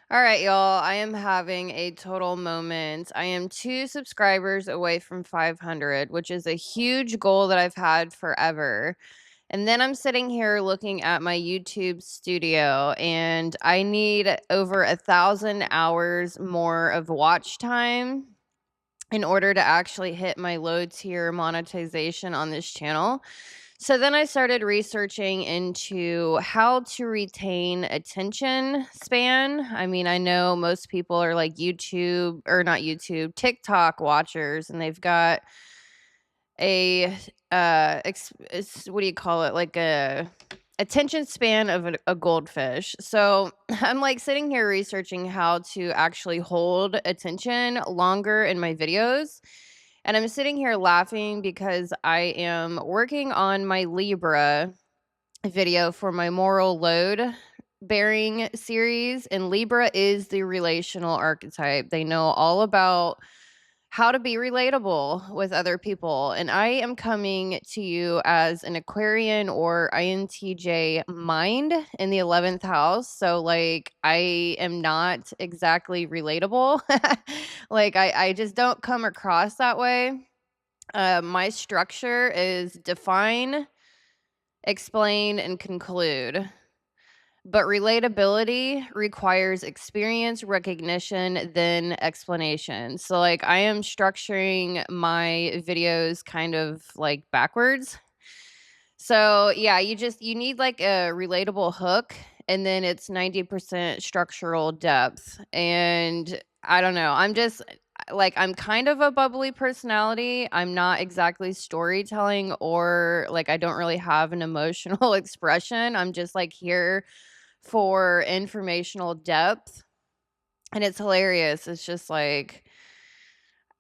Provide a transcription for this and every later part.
All right, y'all. I am having a total moment. I am 2 subscribers away from 500, which is a huge goal that I've had forever. And then I'm sitting here looking at my YouTube studio, and I need over 1,000 hours more of watch time in order to actually hit my low tier monetization on this channel. So then I started researching into how to retain attention span. I mean, I know most people are like YouTube or not YouTube, TikTok watchers, and they've got a what do you call it? Like a attention span of a goldfish. So I'm like sitting here researching how to actually hold attention longer in my videos. And I'm sitting here laughing because I am working on my Libra video for my moral load bearing series. And Libra is the relational archetype. They know all about how to be relatable with other people. And I am coming to you as an Aquarian or INTJ mind in the 11th house. So, like, I am not exactly relatable. Like, I just don't come across that way. My structure is define, explain, and conclude. But relatability requires experience, recognition, then explanation. So, like, I am structuring my videos kind of like backwards. So, yeah, you need like a relatable hook, and then it's 90% structural depth. And I don't know. I'm just like, I'm kind of a bubbly personality. I'm not exactly storytelling, or like, I don't really have an emotional expression. I'm just like here for informational depth, and it's hilarious. It's just like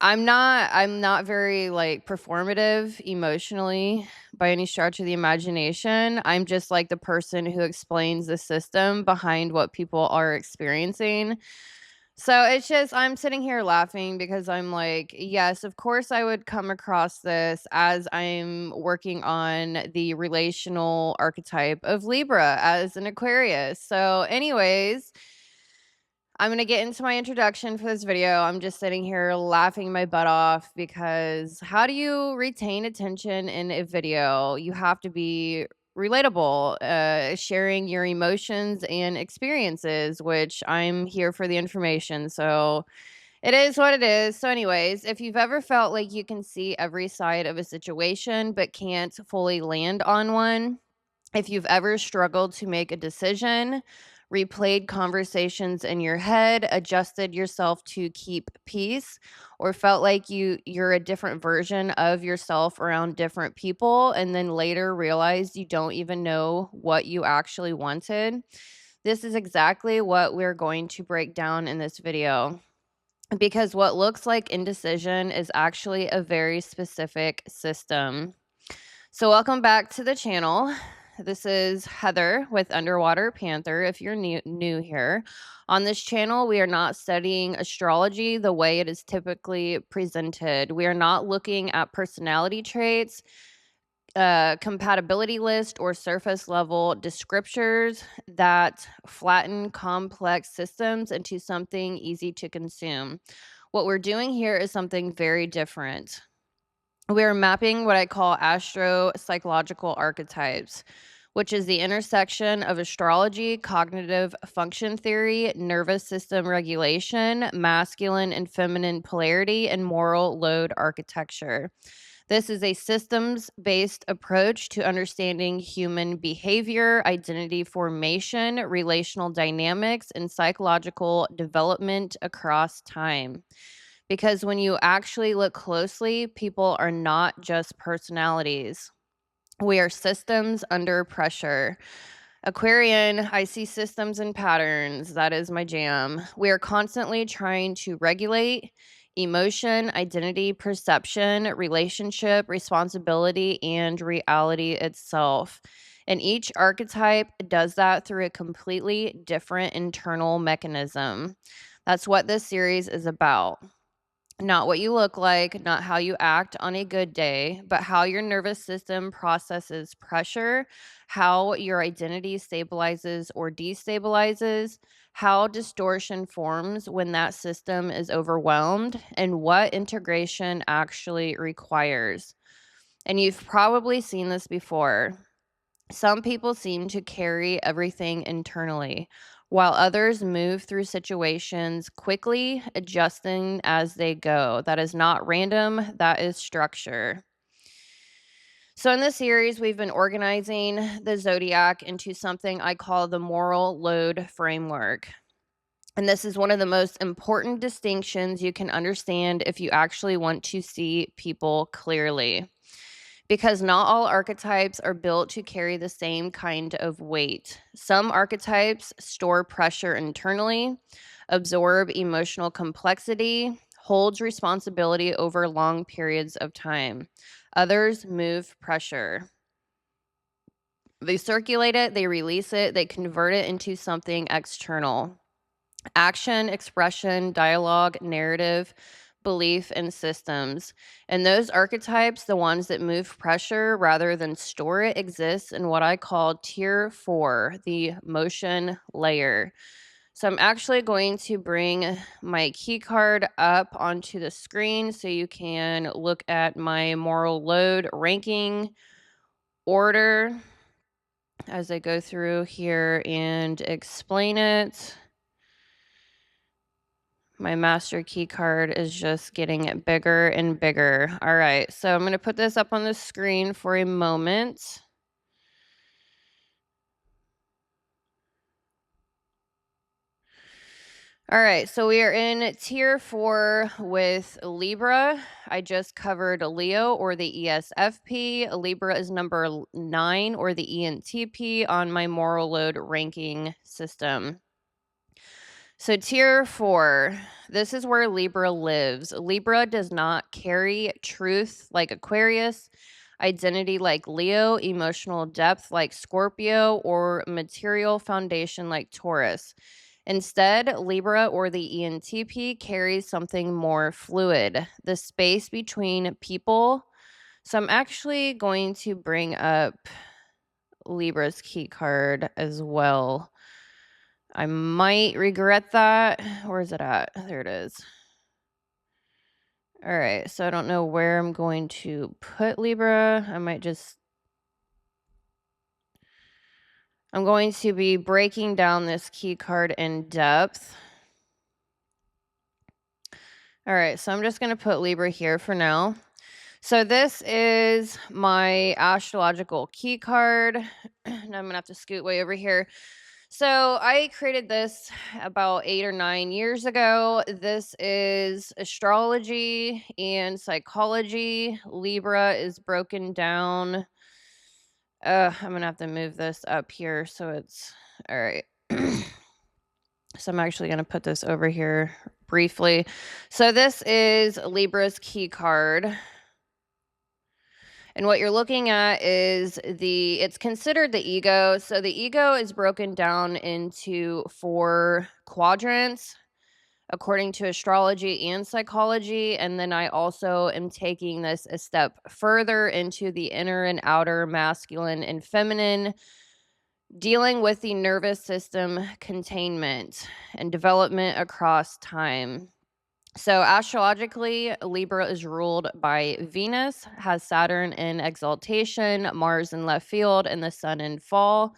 I'm not very like performative emotionally by any stretch of the imagination. I'm just like the person who explains the system behind what people are experiencing. So it's just I'm sitting here laughing because I'm like, yes, of course I would come across this as I'm working on the relational archetype of Libra as an Aquarius. So anyways, I'm going to get into my introduction for this video. I'm just sitting here laughing my butt off because how do you retain attention in a video? You have to be relatable, sharing your emotions and experiences, which I'm here for the information. So it is what it is. So, anyways, if you've ever felt like you can see every side of a situation but can't fully land on one, if you've ever struggled to make a decision, replayed conversations in your head, adjusted yourself to keep peace, or felt like you're a different version of yourself around different people and then later realized you don't even know what you actually wanted, this is exactly what we're going to break down in this video. Because what looks like indecision is actually a very specific system. So, welcome back to the channel. This is Heather with Underwater Panther. If you're new here, on this channel, we are not studying astrology the way it is typically presented. We are not looking at personality traits, compatibility list, or surface level descriptors that flatten complex systems into something easy to consume. What we're doing here is something very different. We're mapping what I call astro-psychological archetypes, which is the intersection of astrology, cognitive function theory, nervous system regulation, masculine and feminine polarity, and moral load architecture. This is a systems-based approach to understanding human behavior, identity formation, relational dynamics, and psychological development across time. Because when you actually look closely, people are not just personalities. We are systems under pressure. Aquarian, I see systems and patterns. That is my jam. We are constantly trying to regulate emotion, identity, perception, relationship, responsibility, and reality itself. And each archetype does that through a completely different internal mechanism. That's what this series is about. Not what you look like, not how you act on a good day, but how your nervous system processes pressure, how your identity stabilizes or destabilizes, how distortion forms when that system is overwhelmed, and what integration actually requires. And you've probably seen this before. Some people seem to carry everything internally, while others move through situations quickly, adjusting as they go. That is not random, that is structure. So, in this series, we've been organizing the zodiac into something I call the moral load framework. And this is one of the most important distinctions you can understand if you actually want to see people clearly, because not all archetypes are built to carry the same kind of weight. Some archetypes store pressure internally, absorb emotional complexity, holds responsibility over long periods of time. Others move pressure. They circulate it, they release it, they convert it into something external. Action, expression, dialogue, narrative, belief, and systems. And those archetypes, the ones that move pressure rather than store it, exist in what I call tier 4, the motion layer. So I'm actually going to bring my key card up onto the screen so you can look at my moral load ranking order as I go through here and explain it. My master key card is just getting bigger and bigger. All right, so I'm going to put this up on the screen for a moment. All right, so we are in tier 4 with Libra. I just covered Leo or the ESFP. Libra is number 9 or the ENTP on my moral load ranking system. So, tier 4, this is where Libra lives. Libra does not carry truth like Aquarius, identity like Leo, emotional depth like Scorpio, or material foundation like Taurus. Instead, Libra or the ENTP carries something more fluid, the space between people. So, I'm actually going to bring up Libra's key card as well. I might regret that. Where is it at? There it is. All right, so I don't know where I'm going to put Libra. I'm going to be breaking down this key card in depth. All right, so I'm just going to put Libra here for now. So this is my astrological key card. Now I'm going to have to scoot way over here. So I created this about 8 or 9 years ago. This is astrology and psychology. Libra is broken down. I'm going to have to move this up here so it's all right. So I'm actually going to put this over here briefly. So this is Libra's key card. And what you're looking at is it's considered the ego. So the ego is broken down into 4 quadrants according to astrology and psychology. And then I also am taking this a step further into the inner and outer masculine and feminine, dealing with the nervous system containment and development across time. So astrologically, Libra is ruled by Venus, has Saturn in exaltation, Mars in left field, and the sun in fall.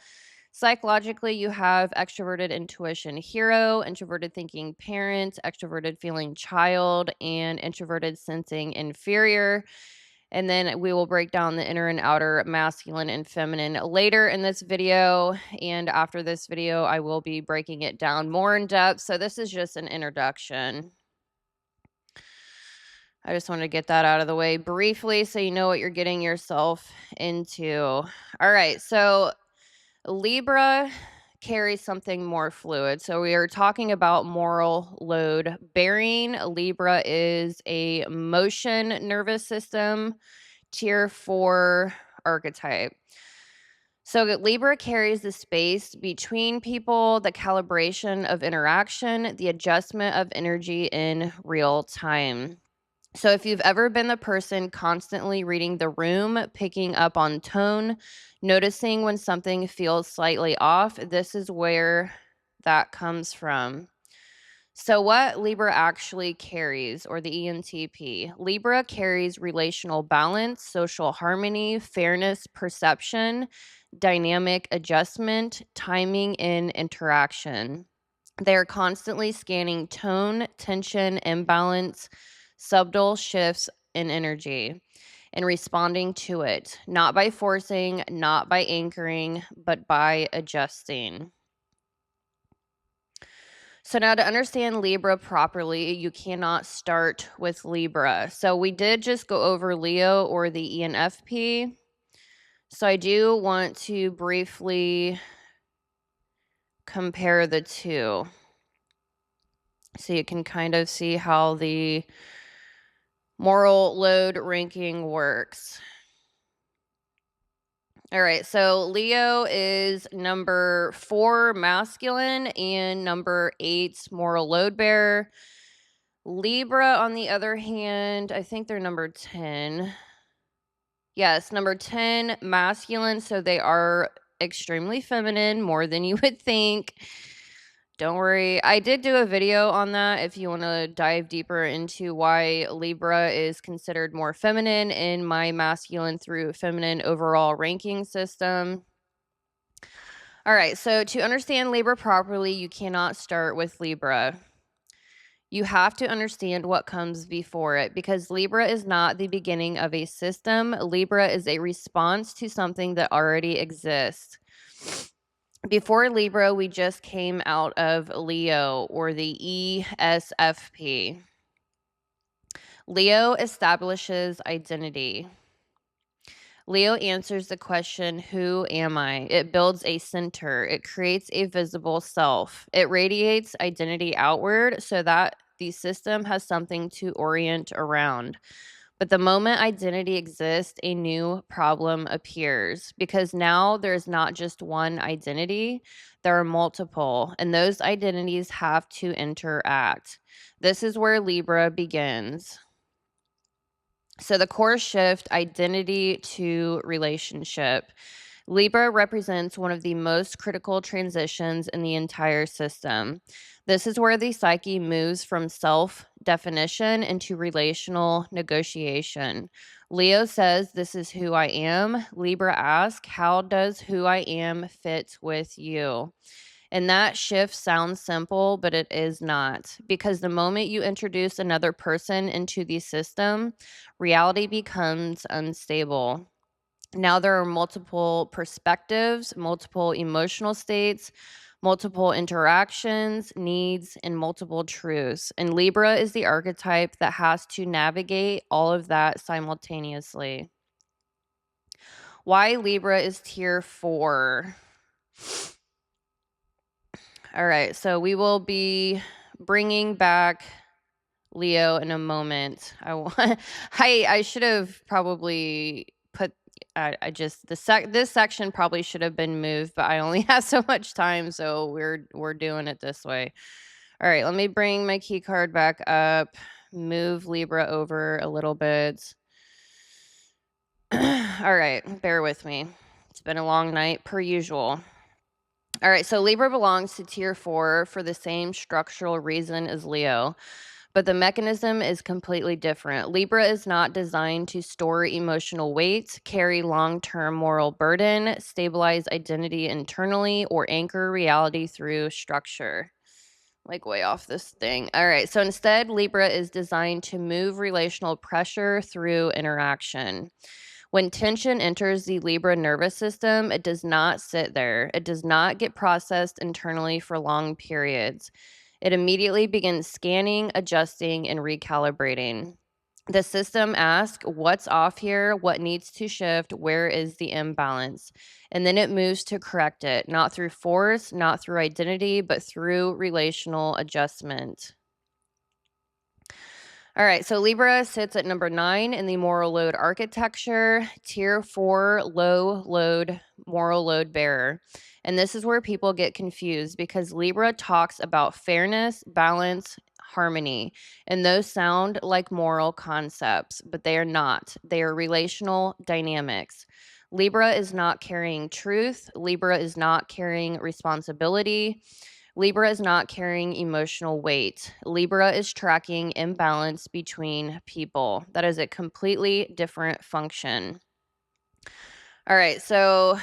Psychologically, you have extroverted intuition hero, introverted thinking parent, extroverted feeling child, and introverted sensing inferior. And then we will break down the inner and outer masculine and feminine later in this video. And after this video, I will be breaking it down more in depth. So this is just an introduction. I just wanted to get that out of the way briefly so you know what you're getting yourself into. All right, so Libra carries something more fluid. So we are talking about moral load bearing. Libra is a motion nervous system, tier 4 archetype. So Libra carries the space between people, the calibration of interaction, the adjustment of energy in real time. So if you've ever been the person constantly reading the room, picking up on tone, noticing when something feels slightly off, this is where that comes from. So what Libra actually carries, or the ENTP? Libra carries relational balance, social harmony, fairness, perception, dynamic adjustment, timing in interaction. They're constantly scanning tone, tension, imbalance, subtle shifts in energy, and responding to it, not by forcing, not by anchoring, but by adjusting. So now to understand Libra properly, you cannot start with Libra. So we did just go over Leo, or the ENFP. So I do want to briefly compare the two, so you can kind of see how the moral load ranking works. All right, so Leo is number 4 masculine and number 8 moral load bearer. Libra, on the other hand, I think they're number 10. Yes, number 10 masculine, so they are extremely feminine, more than you would think. Don't worry. I did do a video on that if you want to dive deeper into why Libra is considered more feminine in my masculine through feminine overall ranking system. All right, so to understand Libra properly, you cannot start with Libra. You have to understand what comes before it, because Libra is not the beginning of a system. Libra is a response to something that already exists. Before Libra, we just came out of Leo, or the ESFP. Leo establishes identity. Leo answers the question, who am I? It builds a center. It creates a visible self. It radiates identity outward so that the system has something to orient around. But the moment identity exists, a new problem appears, because now there's not just one identity, there are multiple, and those identities have to interact. This is where Libra begins. So the core shift, identity to relationship. Libra represents one of the most critical transitions in the entire system. This is where the psyche moves from self-definition into relational negotiation. Leo says, this is who I am. Libra asks, how does who I am fit with you? And that shift sounds simple, but it is not. Because the moment you introduce another person into the system, reality becomes unstable. Now there are multiple perspectives, multiple emotional states, multiple interactions, needs, and multiple truths. And Libra is the archetype that has to navigate all of that simultaneously. Why Libra is tier 4? All right, so we will be bringing back Leo in a moment. I should have probably put this section probably should have been moved, but I only have so much time, so we're doing it this way. All right, let me bring my key card back up, move Libra over a little bit. All right, bear with me. It's been a long night per usual. All right, so Libra belongs to tier 4 for the same structural reason as Leo, but the mechanism is completely different. Libra is not designed to store emotional weight, carry long-term moral burden, stabilize identity internally, or anchor reality through structure. Like way off this thing. All right, so instead, Libra is designed to move relational pressure through interaction. When tension enters the Libra nervous system, it does not sit there. It does not get processed internally for long periods. It immediately begins scanning, adjusting, and recalibrating. The system asks, what's off here? What needs to shift? Where is the imbalance? And then it moves to correct it, not through force, not through identity, but through relational adjustment. All right, so Libra sits at number 9 in the moral load architecture, tier 4 low load moral load bearer. And this is where people get confused, because Libra talks about fairness, balance, harmony. And those sound like moral concepts, but they are not. They are relational dynamics. Libra is not carrying truth. Libra is not carrying responsibility. Libra is not carrying emotional weight. Libra is tracking imbalance between people. That is a completely different function. All right, so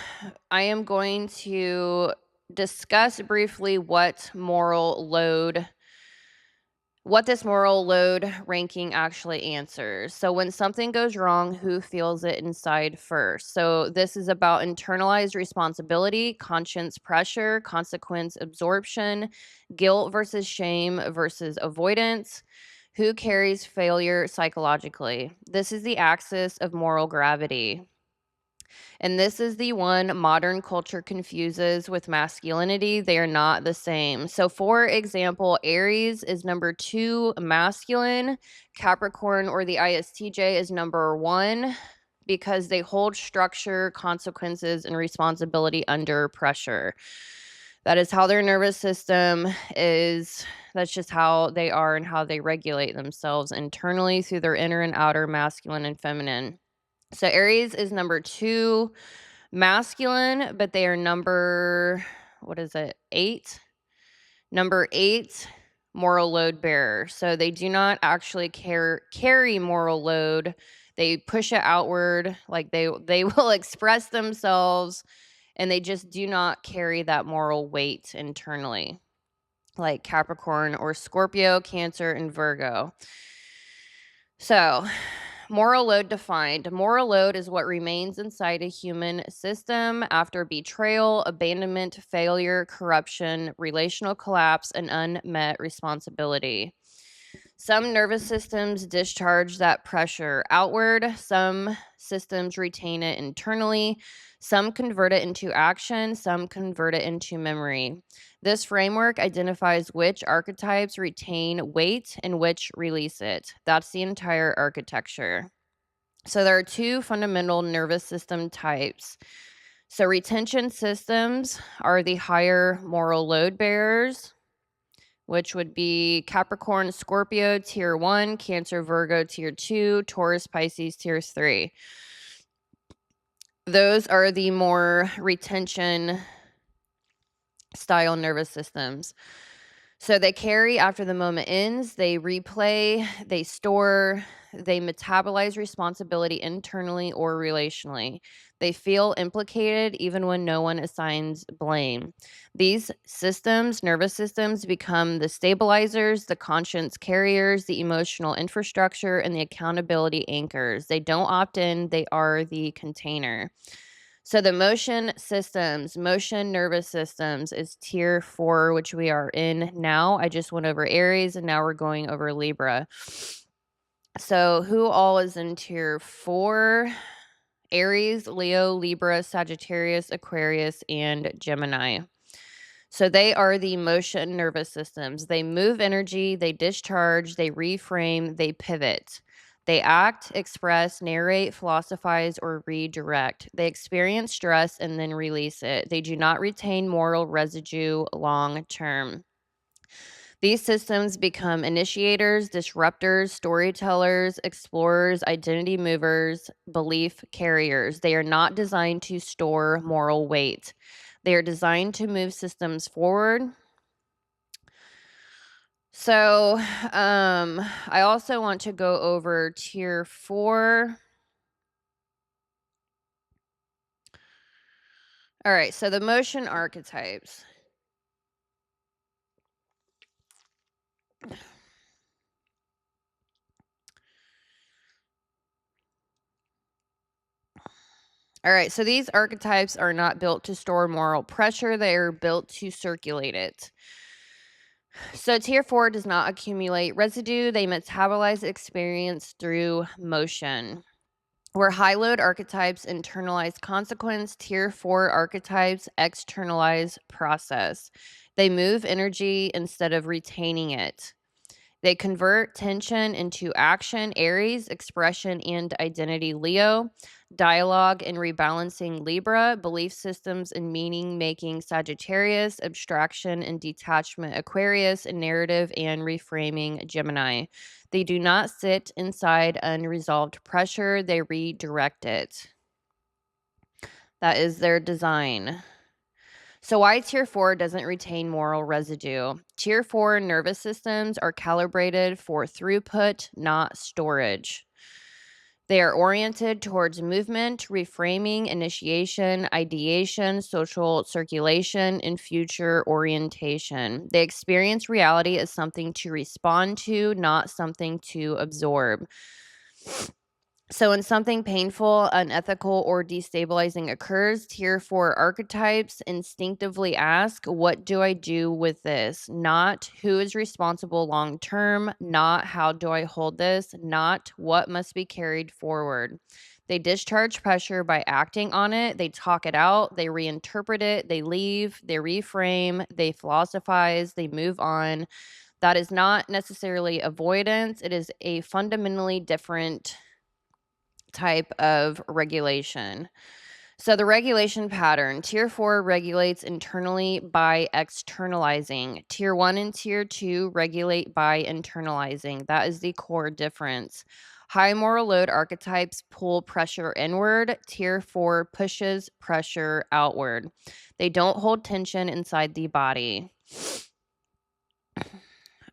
I am going to discuss briefly what this moral load ranking actually answers. So when something goes wrong, who feels it inside first? So this is about internalized responsibility, conscience pressure, consequence absorption, guilt versus shame versus avoidance. Who carries failure psychologically? This is the axis of moral gravity. And this is the one modern culture confuses with masculinity. They are not the same. So, for example, Aries is number 2 masculine, Capricorn or the ISTJ is number 1 because they hold structure, consequences, and responsibility under pressure. That is how their nervous system is. That's just how they are and how they regulate themselves internally through their inner and outer masculine and feminine. So Aries is number 2 masculine, but they are number, 8? Number 8 moral load bearer. So they do not actually carry moral load. They push it outward, like they will express themselves, and they just do not carry that moral weight internally, like Capricorn or Scorpio, Cancer, and Virgo. So, moral load defined. Moral load is what remains inside a human system after betrayal, abandonment, failure, corruption, relational collapse, and unmet responsibility. Some nervous systems discharge that pressure outward. Some systems retain it internally. Some convert it into action. Some convert it into memory. This framework identifies which archetypes retain weight and which release it. That's the entire architecture. So there are 2 fundamental nervous system types. So retention systems are the higher moral load bearers, which would be Capricorn, Scorpio, tier 1, Cancer, Virgo, tier 2, Taurus, Pisces, tier 3. Those are the more retention style nervous systems. So they carry after the moment ends, they replay, they store, they metabolize responsibility internally or relationally. They feel implicated even when no one assigns blame. These systems, nervous systems, become the stabilizers, the conscience carriers, the emotional infrastructure, and the accountability anchors. They don't opt in, they are the container. So the motion nervous systems is tier 4, which we are in now. I just went over Aries and now we're going over Libra. So who all is in tier 4? Aries, Leo, Libra, Sagittarius, Aquarius, and Gemini. So they are the motion nervous systems. They move energy, they discharge, they reframe, they pivot. They act, express, narrate, philosophize, or redirect. They experience stress and then release it. They do not retain moral residue long term. These systems become initiators, disruptors, storytellers, explorers, identity movers, belief carriers. They are not designed to store moral weight. They are designed to move systems forward. So I also want to go over tier 4. All right, so the motion archetypes. All right, so these archetypes are not built to store moral pressure. They are built to circulate it. So tier 4 does not accumulate residue. They metabolize experience through motion. Where high load archetypes internalize consequence, tier 4 archetypes externalize process. They move energy instead of retaining it. They convert tension into action, Aries, expression and identity, Leo, dialogue and rebalancing, Libra, belief systems and meaning making, Sagittarius, abstraction and detachment, Aquarius, and narrative and reframing, Gemini. They do not sit inside unresolved pressure, they redirect it. That is their design. So why tier 4 doesn't retain moral residue? Tier 4 nervous systems are calibrated for throughput, not storage. They are oriented towards movement, reframing, initiation, ideation, social circulation, and future orientation. They experience reality as something to respond to, not something to absorb. So, when something painful, unethical, or destabilizing occurs, tier 4 archetypes instinctively ask, what do I do with this? Not who is responsible long term, not how do I hold this, not what must be carried forward. They discharge pressure by acting on it, they talk it out, they reinterpret it, they leave, they reframe, they philosophize, they move on. That is not necessarily avoidance, it is a fundamentally different type of regulation. So the regulation pattern, tier 4 regulates internally by externalizing. Tier 1 and tier 2 regulate by internalizing. That is the core difference. High moral load archetypes pull pressure inward. Tier 4 pushes pressure outward. They don't hold tension inside the body.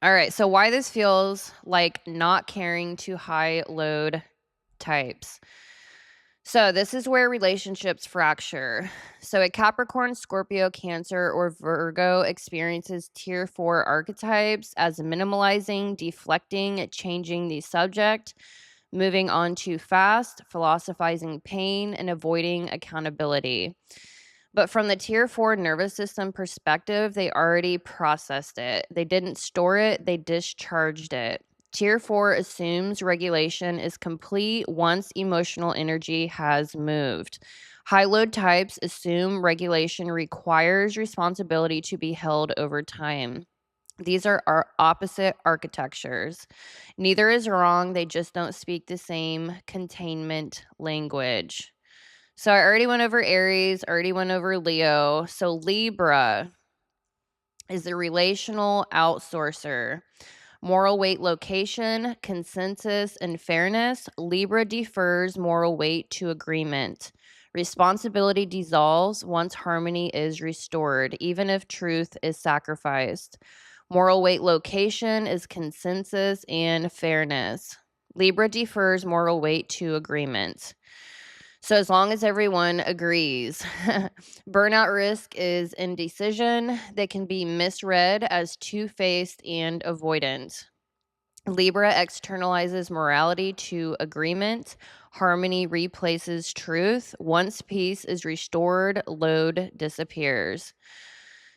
All right, so why this feels like not caring to high load types. So this is where relationships fracture. So a Capricorn, Scorpio, Cancer, or Virgo experiences tier 4 archetypes as minimalizing, deflecting, changing the subject, moving on too fast, philosophizing pain, and avoiding accountability. But from the tier 4 nervous system perspective, they already processed it. They didn't store it, they discharged it. Tier 4 assumes regulation is complete once emotional energy has moved. High load types assume regulation requires responsibility to be held over time. These are our opposite architectures. Neither is wrong, they just don't speak the same containment language. So I already went over Aries, already went over Leo. So Libra is the relational outsourcer. Moral weight, location, consensus, and fairness. Libra defers moral weight to agreement. Responsibility dissolves once harmony is restored, even if truth is sacrificed. Moral weight, location is consensus and fairness. Libra defers moral weight to agreement. So as long as everyone agrees. Burnout risk is indecision. They can be misread as two-faced and avoidant. Libra externalizes morality to agreement. Harmony replaces truth. Once peace is restored, load disappears.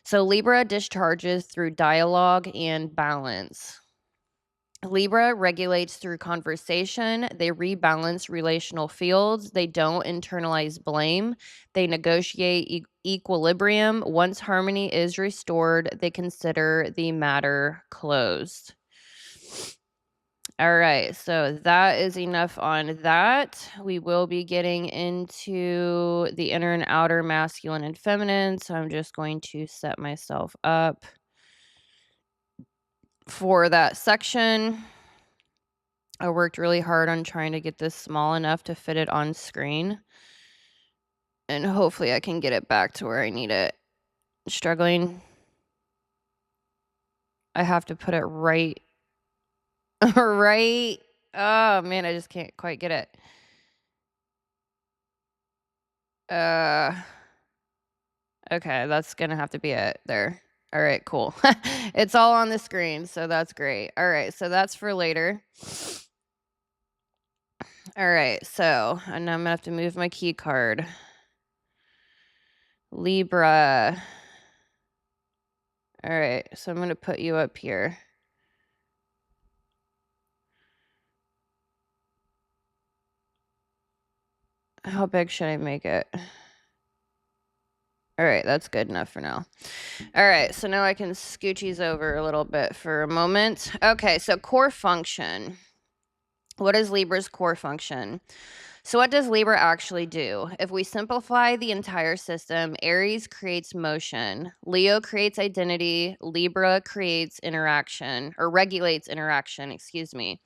So Libra discharges through dialogue and balance. Libra regulates through conversation. They rebalance relational fields. They don't internalize blame. They negotiate equilibrium. Once harmony is restored, they consider the matter closed. All right, so that is enough on that. We will be getting into the inner and outer masculine and feminine. So I'm just going to set myself up for that section. I worked really hard on trying to get this small enough to fit it on screen. And hopefully I can get it back to where I need it. Struggling. I have to put it right. Right. Oh, man, I just can't quite get it. Okay, that's going to have to be it there. All right, cool. It's all on the screen, so that's great. All right, so that's for later. All right, so and now I'm gonna have to move my key card. Libra. All right, so I'm gonna put you up here. How big should I make it? All right, that's good enough for now. All right, so now I can scooch these over a little bit for a moment. Okay, so core function. What is Libra's core function? So what does Libra actually do? If we simplify the entire system, Aries creates motion, Leo creates identity, Libra creates interaction, or regulates interaction, excuse me.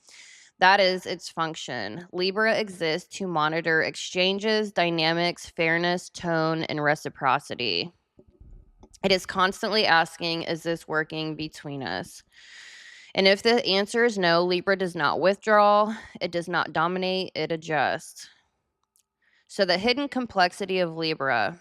That is its function. Libra exists to monitor exchanges, dynamics, fairness, tone, and reciprocity. It is constantly asking, is this working between us? And if the answer is no, Libra does not withdraw, it does not dominate, it adjusts. So the hidden complexity of Libra.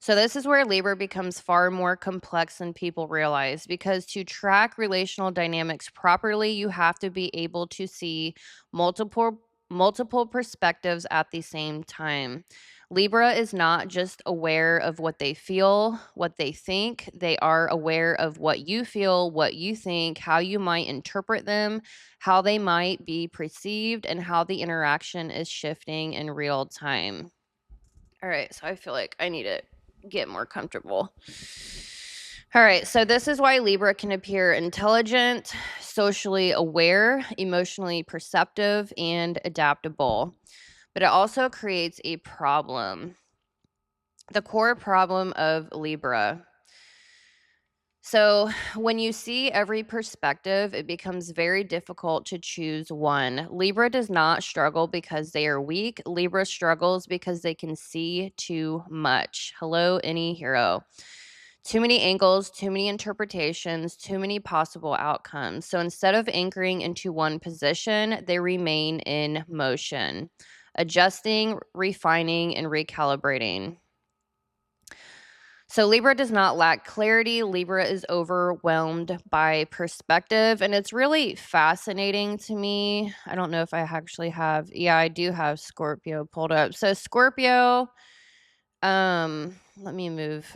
So this is where Libra becomes far more complex than people realize, because to track relational dynamics properly, you have to be able to see multiple perspectives at the same time. Libra is not just aware of what they feel, what they think. They are aware of what you feel, what you think, how you might interpret them, how they might be perceived, and how the interaction is shifting in real time. All right, so I feel like I need to get more comfortable. All right, so this is why Libra can appear intelligent, socially aware, emotionally perceptive, and adaptable. But it also creates a problem. The core problem of Libra. So, when you see every perspective, it becomes very difficult to choose one. Libra does not struggle because they are weak. Libra struggles because they can see too much. Hello, any hero. Too many angles, too many interpretations, too many possible outcomes. So, instead of anchoring into one position, they remain in motion, adjusting, refining, and recalibrating. So Libra does not lack clarity. Libra is overwhelmed by perspective, and it's really fascinating to me. I don't know if I actually have, yeah, I do have Scorpio pulled up. So Scorpio, let me move.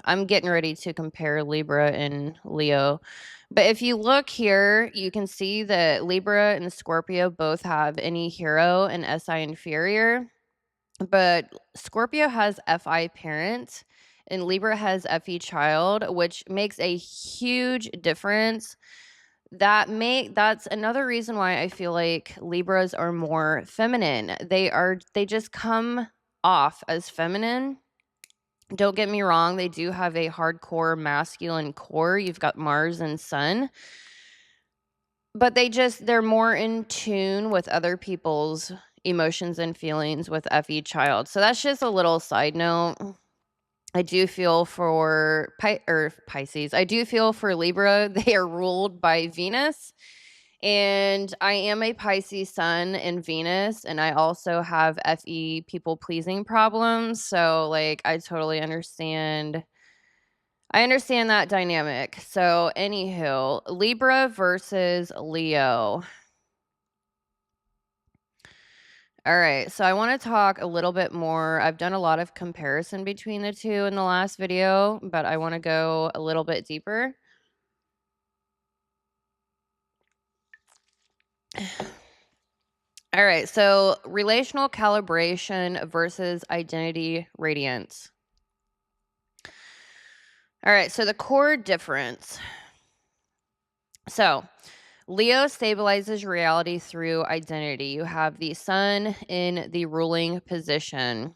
I'm getting ready to compare Libra and Leo. But if you look here, you can see that Libra and Scorpio both have any hero and SI inferior. But Scorpio has FI parent and Libra has FE child, which makes a huge difference. That's another reason why I feel like Libras are more feminine. They just come off as feminine. Don't get me wrong, they do have a hardcore masculine core. You've got Mars and Sun. But they're more in tune with other people's emotions and feelings with FE child. So that's just a little side note. I do feel for Pisces. I do feel for Libra. They are ruled by Venus. And I am a Pisces sun in Venus. And I also have FE people pleasing problems. So, like, I totally understand. I understand that dynamic. So, anywho, Libra versus Leo. All right, so I want to talk a little bit more. I've done a lot of comparison between the two in the last video, but I want to go a little bit deeper. All right, so relational calibration versus identity radiance. All right, so the core difference. So Leo stabilizes reality through identity. You have the sun in the ruling position.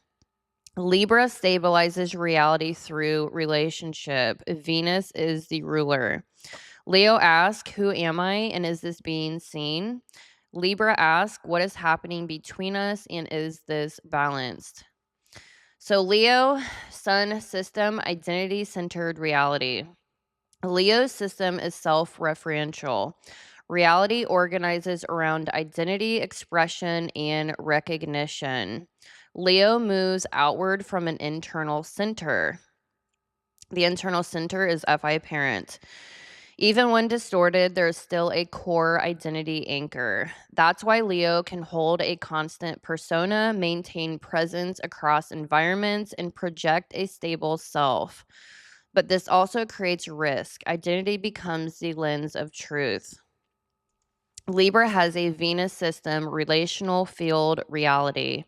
Libra stabilizes reality through relationship. Venus is the ruler. Leo asks, who am I and is this being seen? Libra asks, what is happening between us and is this balanced? So Leo, sun system, identity-centered reality. Leo's system is self-referential. Reality organizes around identity, expression, and recognition. Leo moves outward from an internal center. The internal center is FI parent. Even when distorted, there's still a core identity anchor. That's why Leo can hold a constant persona, maintain presence across environments, and project a stable self. But this also creates risk. Identity becomes the lens of truth. Libra has a Venus system, relational field reality.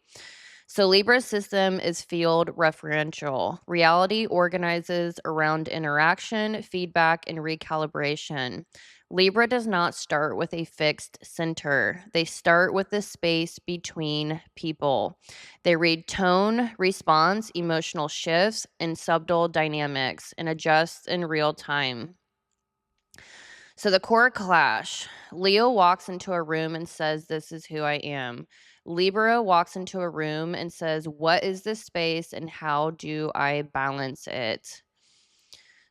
So Libra's system is field referential. Reality organizes around interaction, feedback, and recalibration. Libra does not start with a fixed center. They start with the space between people. They read tone, response, emotional shifts, and subtle dynamics and adjust in real time. So the core clash. Leo walks into a room and says, "This is who I am." Libra walks into a room and says, "What is this space and how do I balance it?"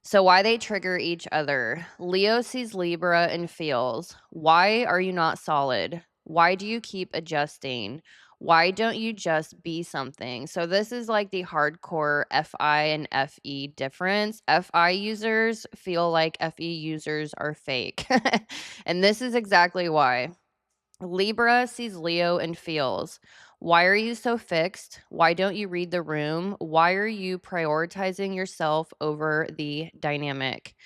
So why they trigger each other. Leo sees Libra and feels, "Why are you not solid? Why do you keep adjusting? Why don't you just be something?" So this is like the hardcore FI and FE difference. FI users feel like FE users are fake. And this is exactly why. Libra sees Leo and feels, "Why are you so fixed? Why don't you read the room? Why are you prioritizing yourself over the dynamic?"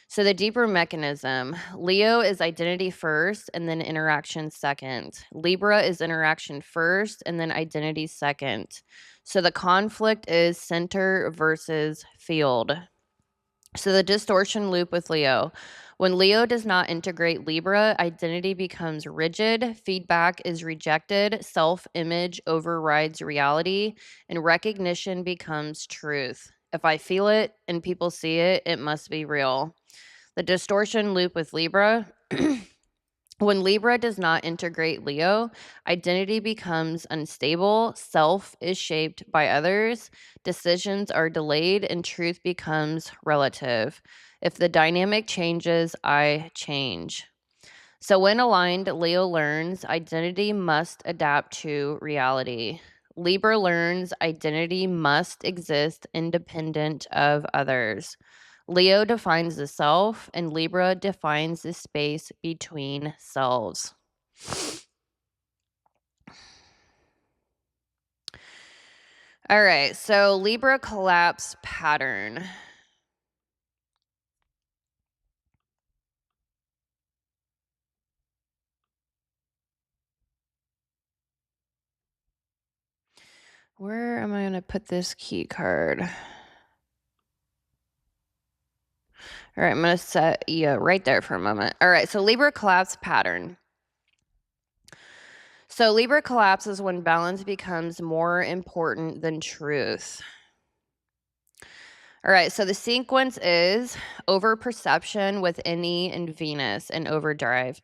So, the deeper mechanism. Leo is identity first and then interaction second. Libra is interaction first and then identity second. So, the conflict is center versus field. So the distortion loop with Leo. When Leo does not integrate Libra, identity becomes rigid, feedback is rejected, self-image overrides reality, and recognition becomes truth. If I feel it and people see it, it must be real. The distortion loop with Libra. When Libra does not integrate Leo, identity becomes unstable, self is shaped by others, decisions are delayed, and truth becomes relative. If the dynamic changes, I change. So when aligned, Leo learns identity must adapt to reality. Libra learns identity must exist independent of others. Leo defines the self, and Libra defines the space between selves. All right, so Libra collapse pattern. Where am I going to put this key card? All right, I'm going to set you right there for a moment. All right, so Libra collapse pattern. So Libra collapses when balance becomes more important than truth. All right, so the sequence is overperception with NE and Venus and overdrive.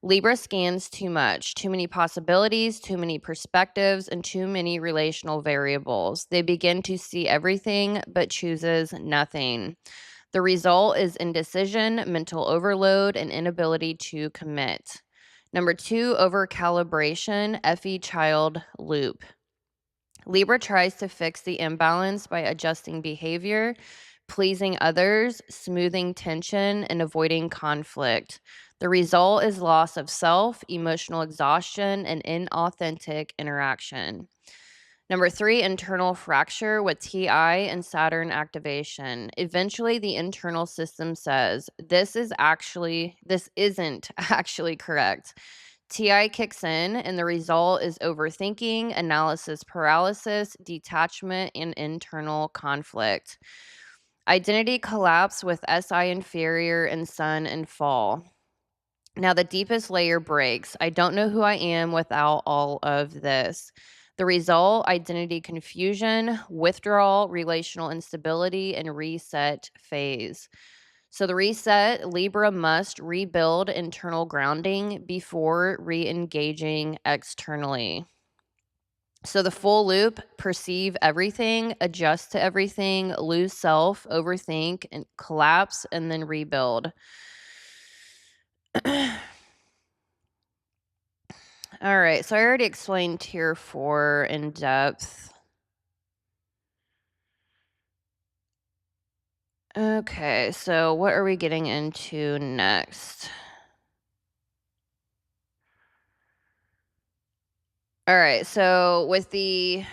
Libra scans too much, too many possibilities, too many perspectives, and too many relational variables. They begin to see everything but chooses nothing. The result is indecision, mental overload, and inability to commit. Number 2, over calibration, FE child loop. Libra tries to fix the imbalance by adjusting behavior, pleasing others, smoothing tension, and avoiding conflict. The result is loss of self, emotional exhaustion, and inauthentic interaction. Number 3, internal fracture with TI and Saturn activation. Eventually, the internal system says, this isn't actually correct. TI kicks in, and the result is overthinking, analysis paralysis, detachment, and internal conflict. Identity collapse with SI inferior and Sun and fall. Now, the deepest layer breaks. I don't know who I am without all of this. The result, identity confusion, withdrawal, relational instability, and reset phase. So the reset, Libra must rebuild internal grounding before re-engaging externally. So the full loop, perceive everything, adjust to everything, lose self, overthink, and collapse, and then rebuild. All right, so I already explained tier 4 in depth. Okay, so what are we getting into next? All right, so the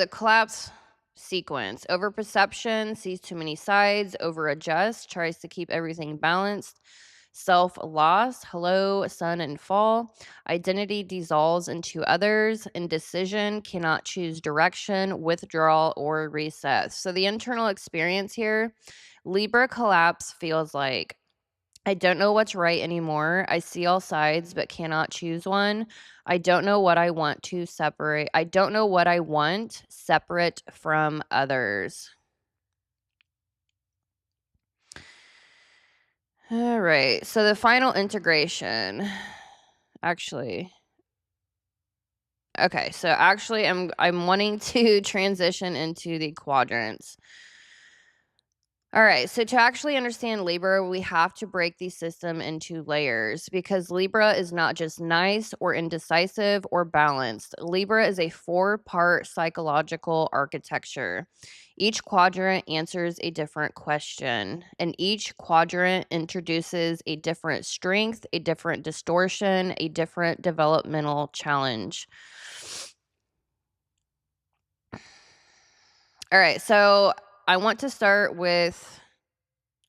collapse sequence. Overperception, sees too many sides, overadjust, tries to keep everything balanced. Self-loss, hello, sun and fall. Identity dissolves into others. Indecision, cannot choose direction, withdrawal, or reset. So the internal experience here, Libra collapse feels like I don't know what's right anymore. I see all sides but cannot choose one. I don't know what I want to separate. I don't know what I want separate from others. All right. So the final integration. Actually, okay. So actually I'm wanting to transition into the quadrants. All right, so to actually understand Libra, we have to break the system into layers because Libra is not just nice or indecisive or balanced. Libra is a 4-part psychological architecture. Each quadrant answers a different question, and each quadrant introduces a different strength, a different distortion, a different developmental challenge. All right, so I want to start with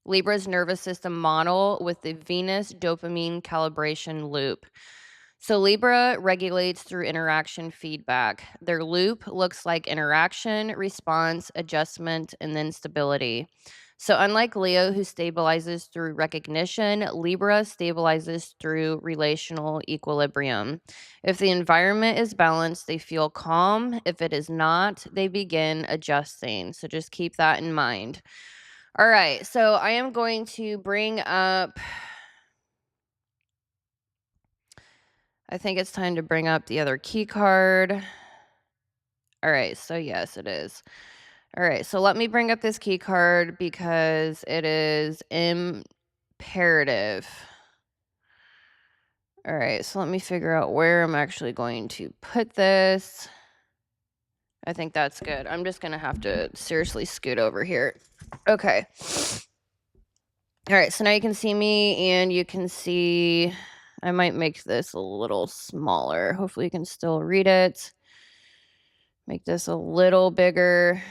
Libra's nervous system model with the Venus dopamine calibration loop. So Libra regulates through interaction feedback. Their loop looks like interaction, response, adjustment, and then stability. So unlike Leo, who stabilizes through recognition, Libra stabilizes through relational equilibrium. If the environment is balanced, they feel calm. If it is not, they begin adjusting. So just keep that in mind. All right, so I am going to bring up, I think it's time to bring up the other key card. All right, so yes, it is. All right, so let me bring up this key card because it is imperative. All right, so let me figure out where I'm actually going to put this. I think that's good. I'm just going to have to seriously scoot over here. Okay. All right, so now you can see me and you can see, I might make this a little smaller. Hopefully you can still read it. Make this a little bigger.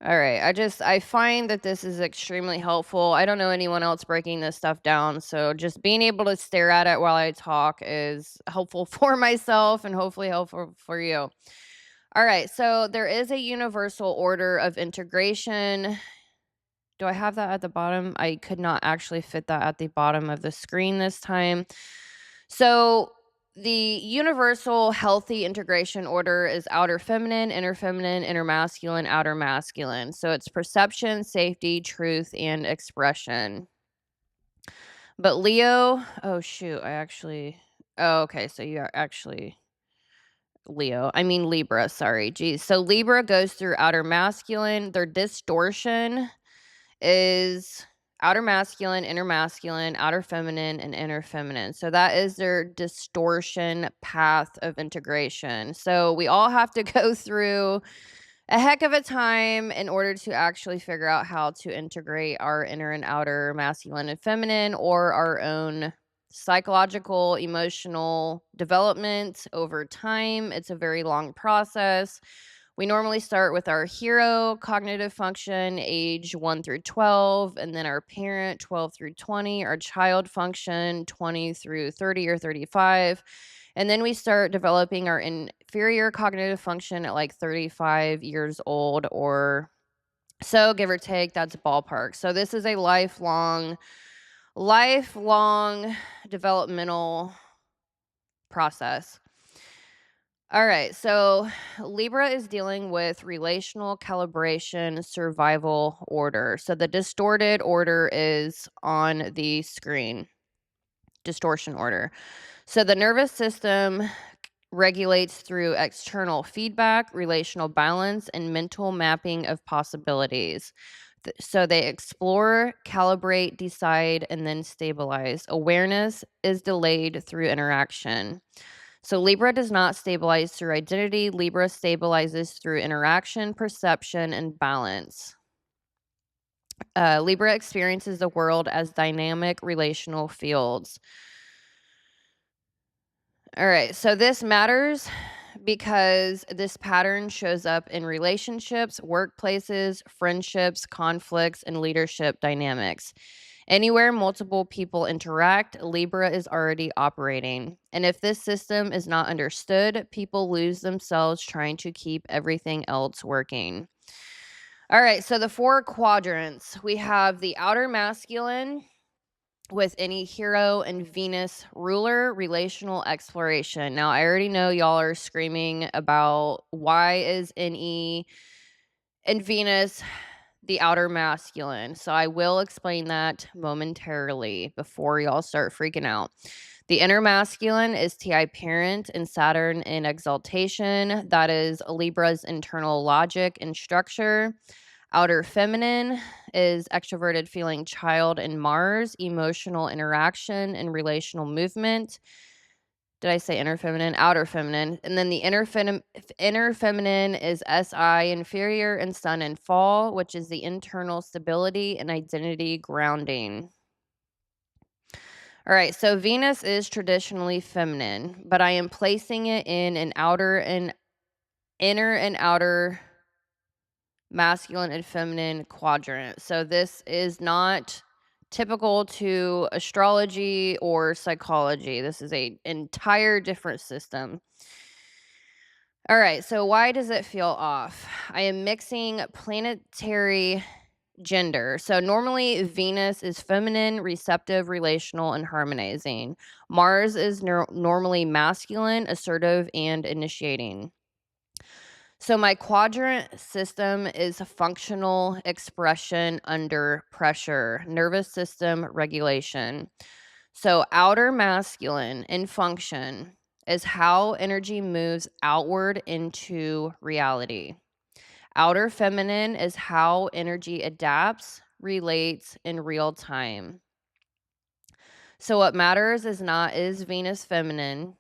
All right, I find that this is extremely helpful. I don't know anyone else breaking this stuff down, so just being able to stare at it while I talk is helpful for myself and hopefully helpful for you. All right, so there is a universal order of integration. Do I have that at the bottom? I could not actually fit that at the bottom of the screen this time. So the universal healthy integration order is outer feminine, inner masculine, outer masculine. So it's perception, safety, truth, and expression. But Leo, oh shoot, okay, so you are actually Libra, sorry. Geez. So Libra goes through outer masculine. Their distortion is outer masculine, outer feminine, and inner feminine. So that is their distortion path of integration. So we all have to go through a heck of a time in order to actually figure out how to integrate our inner and outer masculine and feminine, or our own psychological, emotional development over time. It's a very long process. We normally start with our hero cognitive function, age 1 through 12, and then our parent, 12 through 20, our child function, 20 through 30 or 35. And then we start developing our inferior cognitive function at like 35 years old or so, give or take. That's ballpark. So this is a lifelong developmental process. All right, so Libra is dealing with relational calibration survival order. So the distorted order is on the screen. Distortion order. So the nervous system regulates through external feedback, relational balance, and mental mapping of possibilities. So they explore, calibrate, decide, and then stabilize. Awareness is delayed through interaction. So Libra does not stabilize through identity. Libra stabilizes through interaction, perception, and balance. Libra experiences the world as dynamic relational fields. All right, so this matters because this pattern shows up in relationships, workplaces, friendships, conflicts, and leadership dynamics. Anywhere multiple people interact, Libra is already operating. And if this system is not understood, people lose themselves trying to keep everything else working. All right, so the 4 quadrants. We have the outer masculine with any hero and Venus ruler, relational exploration. Now, I already know y'all are screaming about why is NE and Venus the outer masculine. So I will explain that momentarily before y'all start freaking out. The inner masculine is TI parent and Saturn in exaltation. That is Libra's internal logic and structure. Outer feminine is extroverted feeling child and Mars, emotional interaction and relational movement. Did I say inner feminine? Outer feminine. And then the inner feminine is SI inferior and sun and fall, which is the internal stability and identity grounding. All right, so Venus is traditionally feminine, but I am placing it in an outer and inner and outer masculine and feminine quadrant. So this is not typical to astrology or psychology. This is an entire different system. All right, so why does it feel off? I am mixing planetary gender. So normally Venus is feminine, receptive, relational, and harmonizing. Mars is normally masculine, assertive, and initiating. So my quadrant system is a functional expression under pressure, nervous system regulation. So outer masculine in function is how energy moves outward into reality. Outer feminine is how energy adapts, relates in real time. So what matters is not is Venus feminine.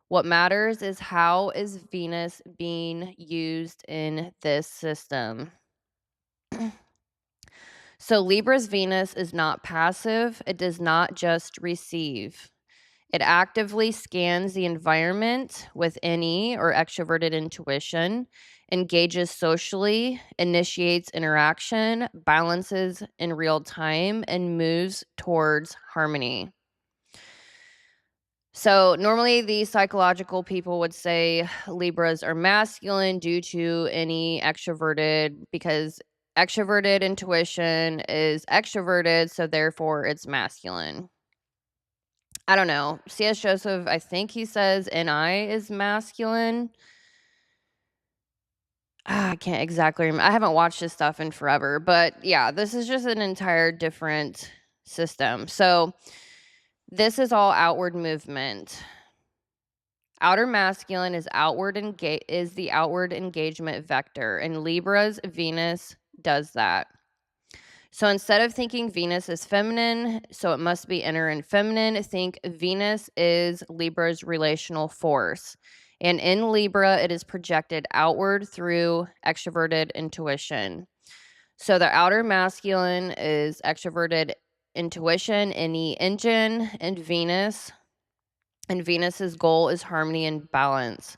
What matters is how is Venus being used in this system. So Libra's Venus is not passive. It does not just receive. It actively scans the environment with NE or extroverted intuition, engages socially, initiates interaction, balances in real time, and moves towards harmony. So normally the psychological people would say Libras are masculine due to any extroverted, because extroverted intuition is extroverted, so therefore it's masculine. I don't know. C.S. Joseph, I think he says NI is masculine. I can't exactly remember. I haven't watched this stuff in forever, but yeah, this is just an entire different system. So this is all outward movement. Outer masculine is the outward engagement vector, and Libra's Venus does that. So instead of thinking Venus is feminine, so it must be inner and feminine, think Venus is Libra's relational force. And in Libra, it is projected outward through extroverted intuition. So the outer masculine is extroverted intuition, NE engine, and Venus. And Venus's goal is harmony and balance.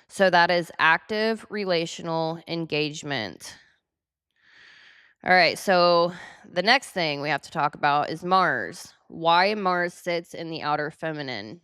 So that is active relational engagement. All right, so the next thing we have to talk about is Mars. Why Mars sits in the outer feminine.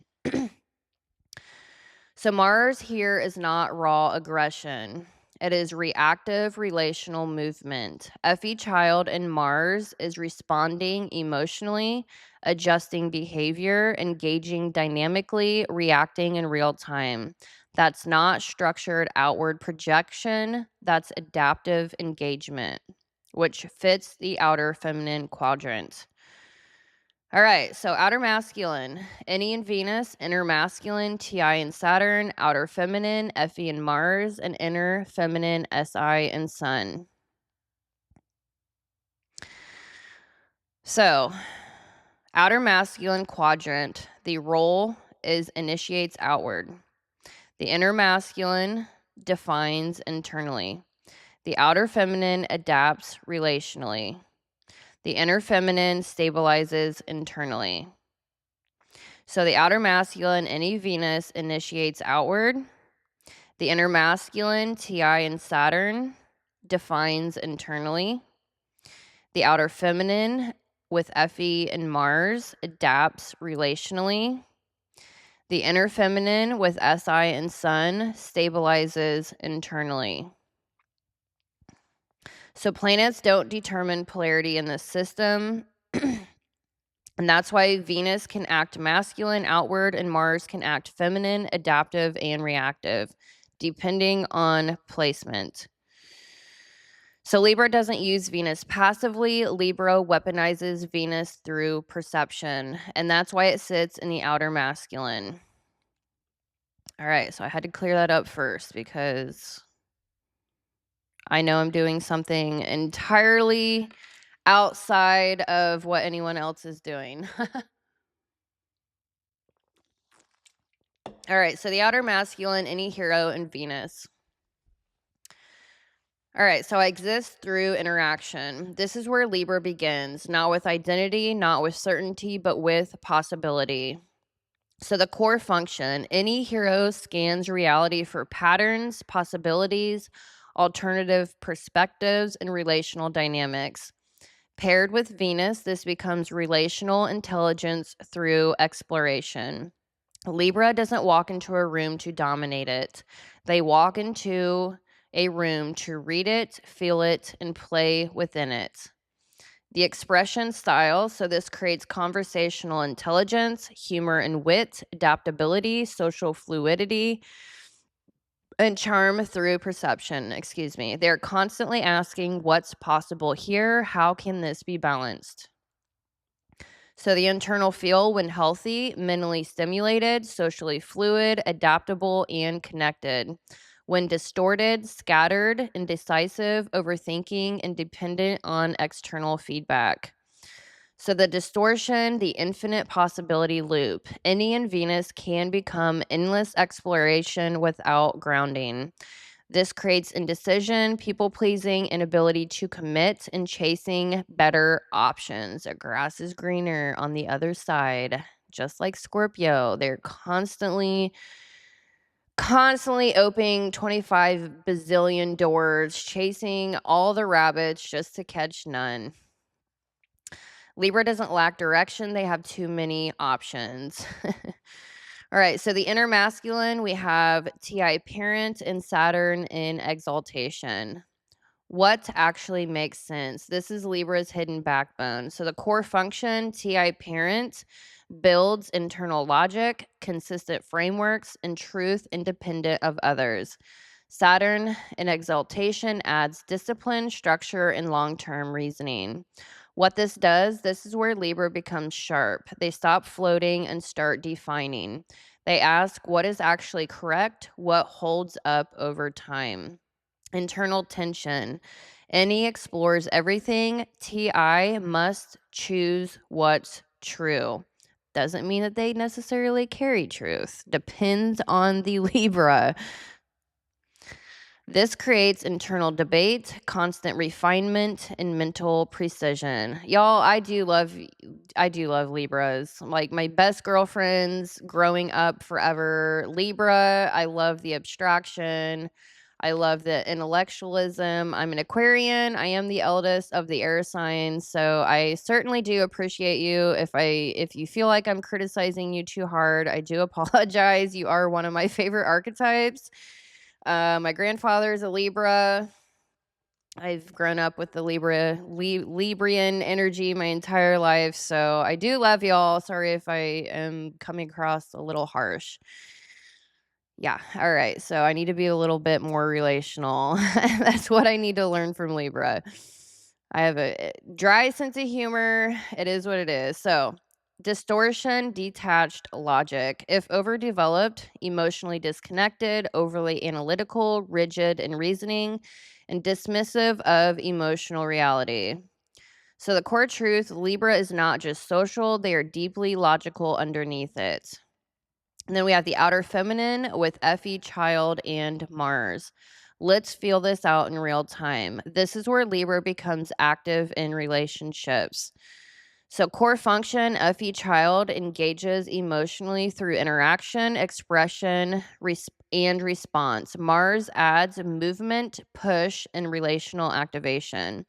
So Mars here is not raw aggression. It is reactive relational movement. FE child in Mars is responding emotionally, adjusting behavior, engaging dynamically, reacting in real time. That's not structured outward projection. That's adaptive engagement, which fits the outer feminine quadrant. All right, so outer masculine, NE and Venus, inner masculine, TI and Saturn, outer feminine, FE and Mars, and inner feminine, SI and Sun. So, outer masculine quadrant, the role is initiates outward. The inner masculine defines internally. The outer feminine adapts relationally. The inner feminine stabilizes internally. So the outer masculine, NE Venus, initiates outward. The inner masculine, Ti and Saturn, defines internally. The outer feminine with Fe and Mars adapts relationally. The inner feminine with Si and Sun stabilizes internally. So planets don't determine polarity in this system. And that's why Venus can act masculine, outward, and Mars can act feminine, adaptive, and reactive, depending on placement. So Libra doesn't use Venus passively. Libra weaponizes Venus through perception, and that's why it sits in the outer masculine. All right, so I had to clear that up first because I know I'm doing something entirely outside of what anyone else is doing. All right, so the outer masculine, any hero, and Venus. All right, so I exist through interaction. This is where Libra begins, not with identity, not with certainty, but with possibility. So the core function, any hero scans reality for patterns, possibilities, alternative perspectives, and relational dynamics. Paired with Venus, this becomes relational intelligence through exploration. Libra doesn't walk into a room to dominate it. They walk into a room to read it, feel it, and play within it. The expression style, so this creates conversational intelligence, humor and wit, adaptability, social fluidity, and charm through perception. They're constantly asking what's possible here, how can this be balanced? So the internal feel, when healthy, mentally stimulated, socially fluid, adaptable, and connected. When distorted, scattered, indecisive, overthinking, and dependent on external feedback. So the distortion, the infinite possibility loop. Any in Venus can become endless exploration without grounding. This creates indecision, people-pleasing, inability to commit, and chasing better options. The grass is greener on the other side, just like Scorpio. They're constantly opening 25 bazillion doors, chasing all the rabbits just to catch none. Libra doesn't lack direction. They have too many options. All right, so the inner masculine, we have Ti parent and Saturn in exaltation. What actually makes sense? This is Libra's hidden backbone. So the core function, Ti parent, builds internal logic, consistent frameworks, and truth independent of others. Saturn in exaltation adds discipline, structure, and long-term reasoning. What this does, this is where Libra becomes sharp. They stop floating and start defining. They ask what is actually correct, what holds up over time. Internal tension. Any explores everything. Ti must choose what's true. Doesn't mean that they necessarily carry truth. Depends on the Libra. This creates internal debate, constant refinement, and mental precision. Y'all, I do love Libras. Like my best girlfriends growing up forever, Libra. I love the abstraction. I love the intellectualism. I'm an Aquarian. I am the eldest of the air signs, so I certainly do appreciate you. If you feel like I'm criticizing you too hard, I do apologize. You are one of my favorite archetypes. My grandfather is a Libra. I've grown up with the Librian energy my entire life, so I do love y'all. Sorry if I am coming across a little harsh. Yeah, all right. So I need to be a little bit more relational. That's what I need to learn from Libra. I have a dry sense of humor. It is what it is. So distortion, detached logic. If overdeveloped, emotionally disconnected, overly analytical, rigid in reasoning, and dismissive of emotional reality. So the core truth, Libra is not just social, they are deeply logical underneath it. And then we have the outer feminine with Fe, child, and Mars. Let's feel this out in real time. This is where Libra becomes active in relationships. So core function, Fe child engages emotionally through interaction, expression, and response. Mars adds movement, push, and relational activation.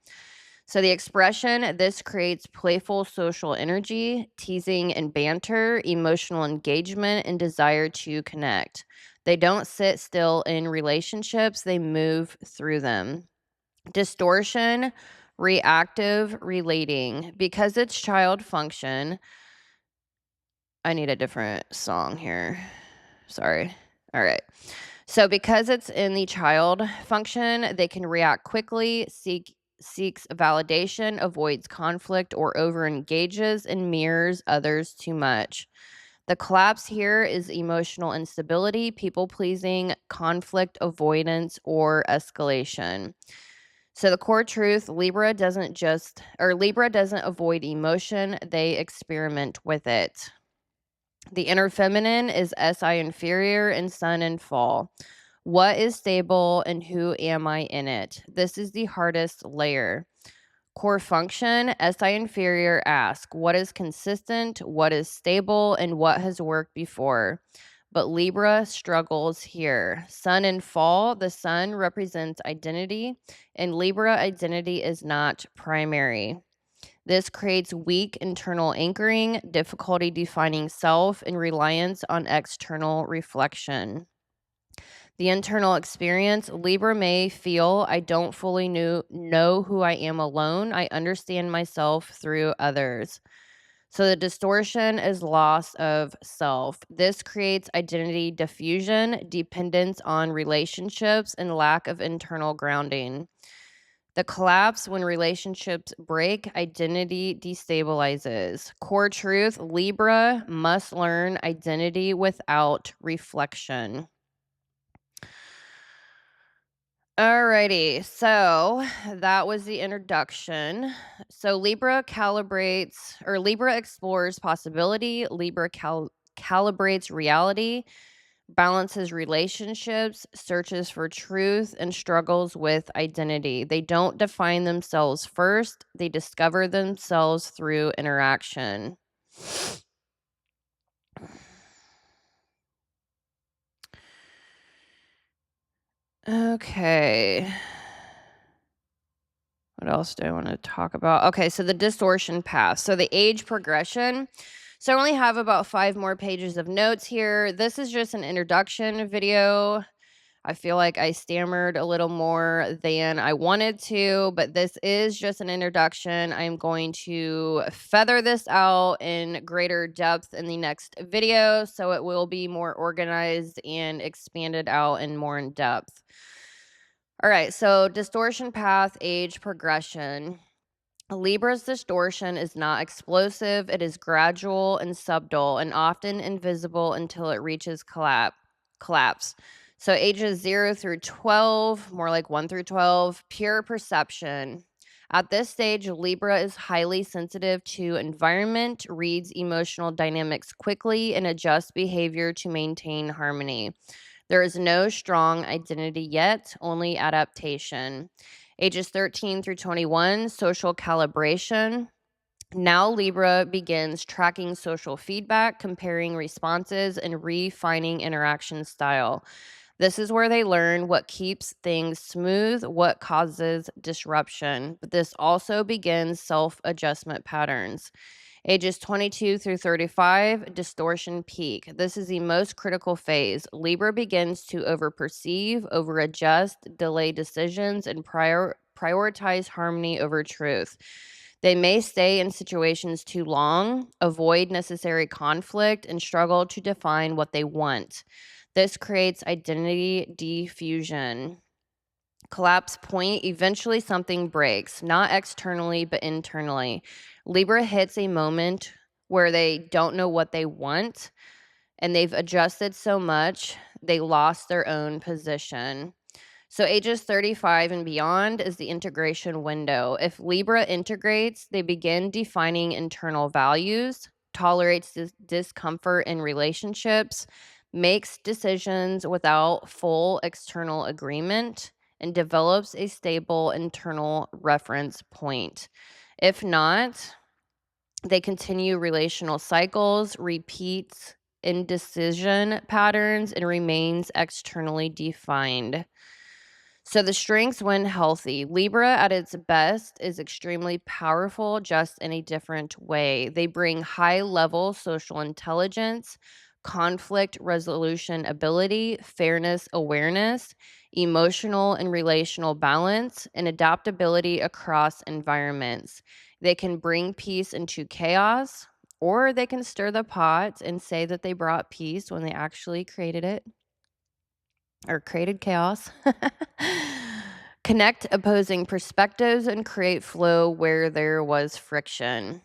So the expression, this creates playful social energy, teasing and banter, emotional engagement, and desire to connect. They don't sit still in relationships, they move through them. Distortion, reactive relating. Because it's child function, I need a different song here. Sorry. All right. So because it's in the child function, they can react quickly, seeks validation, avoids conflict, or over-engages and mirrors others too much. The collapse here is emotional instability, people-pleasing, conflict avoidance, or escalation. So the core truth, Libra doesn't avoid emotion, they experiment with it. The inner feminine is SI inferior and sun and fall. What is stable and who am I in it? This is the hardest layer. Core function, SI inferior ask, what is consistent, what is stable, and what has worked before? But Libra struggles here. Sun and fall, the sun represents identity, and Libra identity is not primary. This creates weak internal anchoring, difficulty defining self, and reliance on external reflection. The internal experience, Libra may feel I don't fully know who I am alone. I understand myself through others. So the distortion is loss of self. This creates identity diffusion, dependence on relationships, and lack of internal grounding. The collapse, when relationships break, identity destabilizes. Core truth, Libra must learn identity without reflection. Alrighty, so that was the introduction. So Libra explores possibility, Libra calibrates reality, balances relationships, searches for truth, and struggles with identity. They don't define themselves first, they discover themselves through interaction. Okay. What else do I want to talk about? Okay, so the distortion path. So the age progression. So I only have about 5 more pages of notes here. This is just an introduction video. I feel like I stammered a little more than I wanted to, but this is just an introduction. I'm going to feather this out in greater depth in the next video, so it will be more organized and expanded out and more in depth. All right, so distortion path, age progression. Libra's distortion is not explosive, it is gradual and subtle and often invisible until it reaches collapse. So ages 0 through 12, more like 1 through 12, pure perception. At this stage, Libra is highly sensitive to environment, reads emotional dynamics quickly, and adjusts behavior to maintain harmony. There is no strong identity yet, only adaptation. Ages 13 through 21, social calibration. Now Libra begins tracking social feedback, comparing responses, and refining interaction style. This is where they learn what keeps things smooth, what causes disruption. But this also begins self-adjustment patterns. Ages 22 through 35, distortion peak. This is the most critical phase. Libra begins to overperceive, overadjust, delay decisions, and prioritize harmony over truth. They may stay in situations too long, avoid necessary conflict, and struggle to define what they want. This creates identity diffusion. Collapse point, eventually something breaks, not externally, but internally. Libra hits a moment where they don't know what they want, and they've adjusted so much, they lost their own position. So ages 35 and beyond is the integration window. If Libra integrates, they begin defining internal values, tolerates discomfort in relationships, makes decisions without full external agreement, and develops a stable internal reference point. If not, they continue relational cycles, repeats indecision patterns and remains externally defined. So the strengths when healthy. Libra at its best is extremely powerful, just in a different way. They bring high level social intelligence, conflict resolution ability, fairness awareness, emotional and relational balance, and adaptability across environments. They can bring peace into chaos, or they can stir the pot and say that they brought peace when they actually created it or created chaos. Connect opposing perspectives and create flow where there was friction.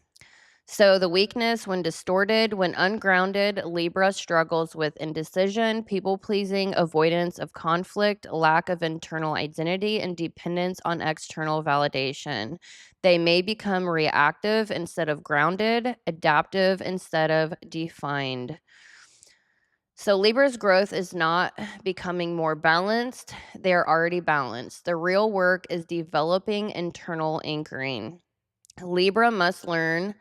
So, the weakness when distorted, when ungrounded, Libra struggles with indecision, people pleasing, avoidance of conflict, lack of internal identity, and dependence on external validation. They may become reactive instead of grounded, adaptive instead of defined. So Libra's growth is not becoming more balanced. They're already balanced. The real work is developing internal anchoring. Libra must learn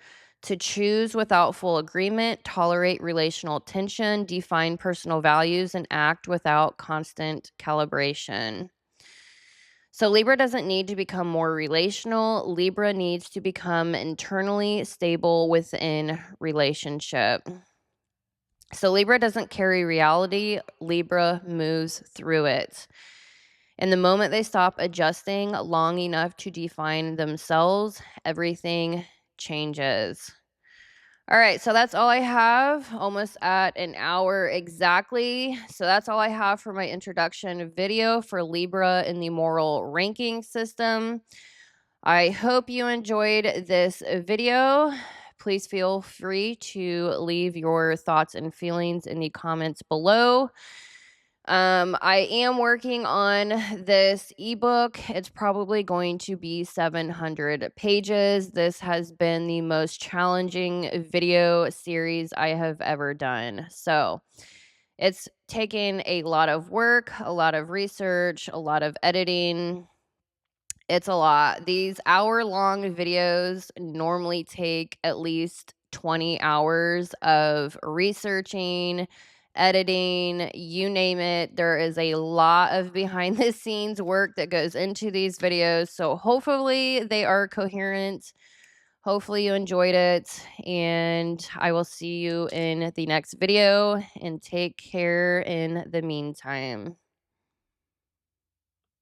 to choose without full agreement, tolerate relational tension, define personal values, and act without constant calibration. So Libra doesn't need to become more relational. Libra needs to become internally stable within relationship. So Libra doesn't carry reality, Libra moves through it. And the moment they stop adjusting long enough to define themselves, everything changes. All right, so that's all I have, almost at an hour exactly. So that's all I have for my introduction video for Libra in the moral ranking system. I hope you enjoyed this video. Please feel free to leave your thoughts and feelings in the comments below. I am working on this ebook. It's probably going to be 700 pages. This has been the most challenging video series I have ever done. So it's taken a lot of work, a lot of research, a lot of editing. It's a lot. These hour-long videos normally take at least 20 hours of researching, editing, you name it. There is a lot of behind-the-scenes work that goes into these videos, so hopefully they are coherent. Hopefully you enjoyed it, and I will see you in the next video, and take care in the meantime.